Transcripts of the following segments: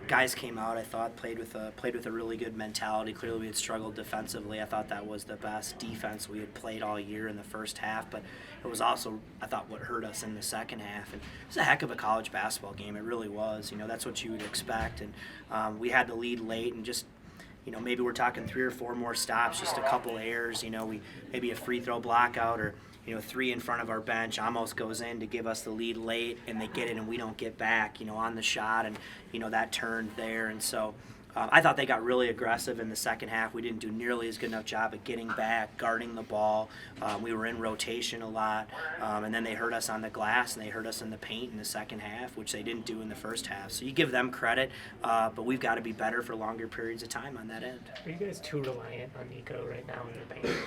guys came out, I thought, played with a really good mentality. Clearly we had struggled defensively. I thought that was the best defense we had played all year in the first half, but it was also, I thought, what hurt us in the second half. And it was a heck of a college basketball game. It really was. That's what you would expect. And we had the lead late, and just, maybe we're talking 3 or 4 more stops, just a couple errors, we maybe a free throw blockout, or 3 in front of our bench almost goes in to give us the lead late, and they get it and we don't get back, on the shot, and, that turned there. And so I thought they got really aggressive in the second half. We didn't do nearly as good enough job at getting back, guarding the ball. We were in rotation a lot, and then they hurt us on the glass, and they hurt us in the paint in the second half, which they didn't do in the first half. So you give them credit, but we've got to be better for longer periods of time on that end. Are you guys too reliant on Nico right now in the paint?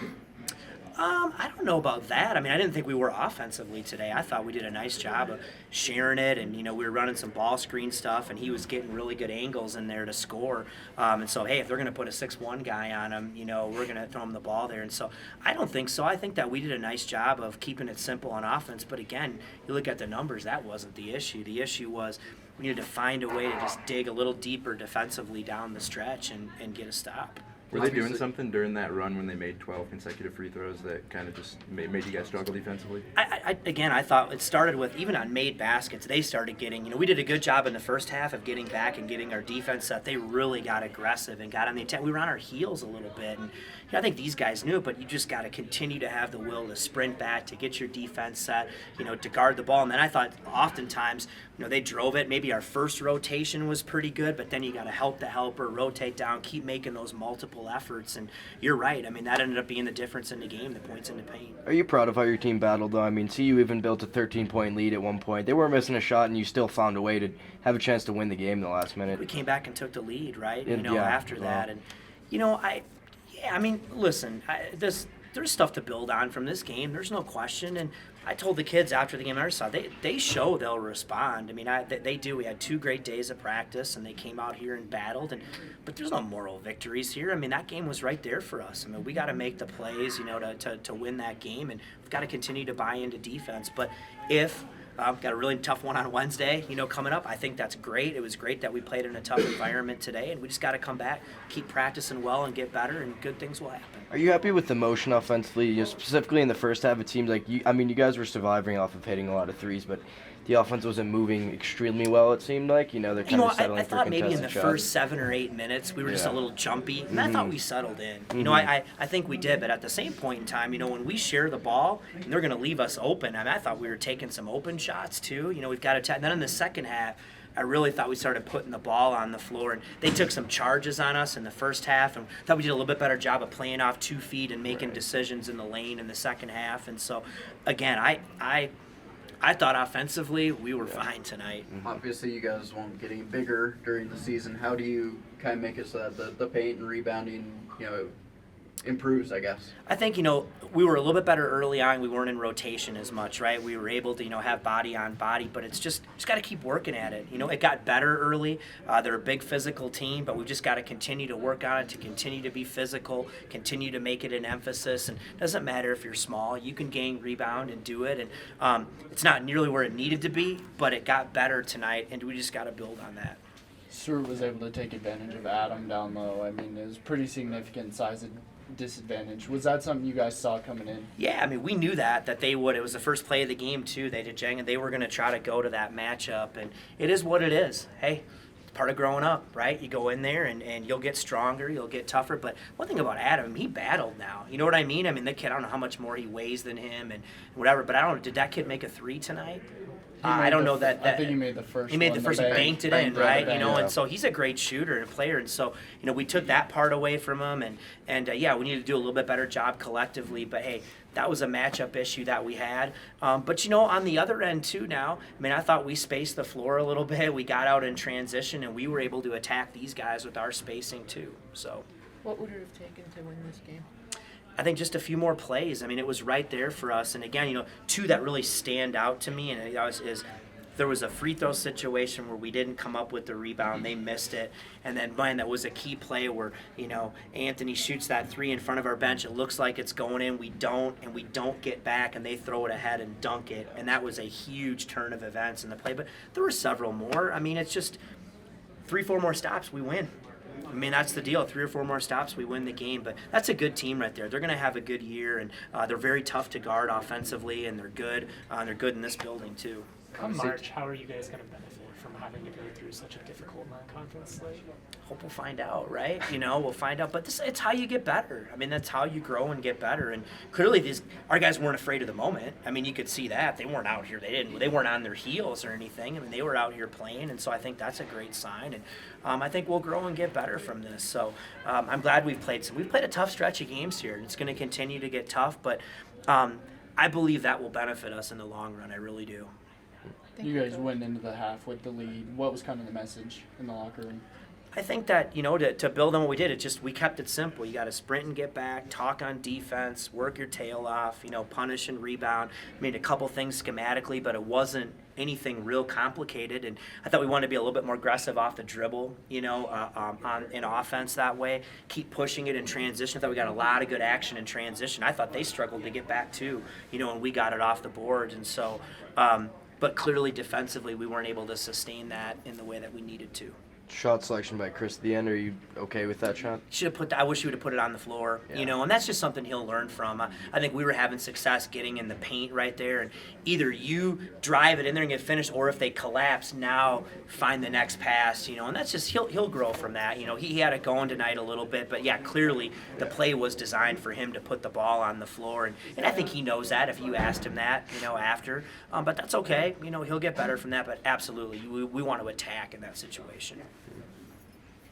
I don't know about that. I didn't think we were offensively today. I thought we did a nice job of sharing it, and, we were running some ball screen stuff, and he was getting really good angles in there to score. And so, hey, if they're going to put a 6'1" guy on him, we're going to throw him the ball there. And so I don't think so. I think that we did a nice job of keeping it simple on offense. But, again, you look at the numbers, that wasn't the issue. The issue was we needed to find a way to just dig a little deeper defensively down the stretch and get a stop. Were they doing something during that run when they made 12 consecutive free throws that kind of just made you guys struggle defensively? I thought it started with, even on made baskets, they started getting, we did a good job in the first half of getting back and getting our defense set. They really got aggressive and got on the attack. We were on our heels a little bit, and I think these guys knew it, but you just got to continue to have the will to sprint back, to get your defense set, to guard the ball. And then I thought oftentimes, they drove it. Maybe our first rotation was pretty good, but then you got to help the helper, rotate down, keep making those multiple efforts. And you're right. That ended up being the difference in the game, the points in the paint. Are you proud of how your team battled, though? CU even built a 13-point lead at one point. They weren't missing a shot, and you still found a way to have a chance to win the game in the last minute. We came back and took the lead, right? Yeah, after that. And, listen, there's stuff to build on from this game. There's no question. And I told the kids after the game, I saw they show they'll respond. They do. We had 2 great days of practice, and they came out here and battled. But there's no moral victories here. That game was right there for us. We got to make the plays, to win that game, and we've got to continue to buy into defense. But if got a really tough one on Wednesday, coming up. I think that's great. It was great that we played in a tough environment today, and we just got to come back, keep practicing well, and get better, and good things will happen. Are you happy with the motion offensively? Specifically in the first half, it seemed like you guys were surviving off of hitting a lot of threes, but the offense wasn't moving extremely well, it seemed like. They're kind of settling for contested shots. I thought maybe in the first 7 or 8 minutes we were just a little jumpy, and I thought we settled in. I think we did, but at the same point in time, when we share the ball and they're going to leave us open, I thought we were taking some open shots too. We've got to. And then in the second half, I really thought we started putting the ball on the floor, and they took some charges on us in the first half, and thought we did a little bit better job of playing off 2 feet and making decisions in the lane in the second half. And so, again, I thought offensively we were fine tonight. Obviously, you guys won't get any bigger during the season. How do you kind of make it so that the paint and rebounding, improves, I guess? I think, we were a little bit better early on. We weren't in rotation as much, right? We were able to, have body on body, but it's just got to keep working at it. It got better early. They're a big physical team, but we've just got to continue to work on it, to continue to be physical, continue to make it an emphasis. And it doesn't matter if you're small. You can gain rebound and do it. And it's not nearly where it needed to be, but it got better tonight, and we just got to build on that. Stewart was able to take advantage of Adam down low. It was pretty significant size disadvantage. Was that something you guys saw coming in? Yeah, we knew that they would. It was the first play of the game, too. They did Jang, and they were going to try to go to that matchup, and it is what it is. Hey, it's part of growing up, right? You go in there, and you'll get stronger, you'll get tougher, but one thing about Adam, he battled now. You know what I mean? The kid, I don't know how much more he weighs than him and whatever, but I don't know, did that kid make a 3 tonight? I don't know that. I think he made the first. He made the first. He banked it in, right? And so he's a great shooter and player, and so we took that part away from him, and we need to do a little bit better job collectively. But hey, that was a matchup issue that we had. But on the other end too now, I thought we spaced the floor a little bit. We got out in transition, and we were able to attack these guys with our spacing too. So. What would it have taken to win this game? I think just a few more plays. It was right there for us. And again, 2 that really stand out to me, and is there was a free throw situation where we didn't come up with the rebound, they missed it, and then man, that was a key play where Anthony shoots that three in front of our bench. It looks like it's going in, we don't get back, and they throw it ahead and dunk it, and that was a huge turn of events in the play. But there were several more. I mean, it's just 3-4 more stops, we win. I mean, that's the deal. 3 or 4 more stops, we win the game. But that's a good team right there. They're going to have a good year, and they're very tough to guard offensively, and they're good. They're good in this building, too. Come March, how are you guys going to benefit from having to go through such a difficult non-conference slate? Hope we'll find out, right? We'll find out. But it's how you get better. I mean, that's how you grow and get better. And clearly, our guys weren't afraid of the moment. I mean, you could see that they weren't out here. They weren't on their heels or anything. I mean, they were out here playing, and so I think that's a great sign. And I think we'll grow and get better from this. So I'm glad we've played a tough stretch of games here. It's going to continue to get tough, but I believe that will benefit us in the long run. I really do. You guys went into the half with the lead. What was kind of the message in the locker room? I think that, to build on what we did, we kept it simple. You got to sprint and get back, talk on defense, work your tail off, punish and rebound. I mean, a couple things schematically, but it wasn't anything real complicated. And I thought we wanted to be a little bit more aggressive off the dribble, in offense that way. Keep pushing it in transition. I thought we got a lot of good action in transition. I thought they struggled to get back too, and we got it off the boards. And so, but clearly defensively, we weren't able to sustain that in the way that we needed to. Shot selection by Chris at the end. Are you okay with that shot? I wish he would have put it on the floor, and that's just something he'll learn from. I think we were having success getting in the paint right there, and either you drive it in there and get finished, or if they collapse, now find the next pass, and that's just he'll grow from that. He had it going tonight a little bit, but yeah, clearly the play was designed for him to put the ball on the floor, and I think he knows that if you asked him that, after. But that's okay, he'll get better from that. But absolutely, we want to attack in that situation.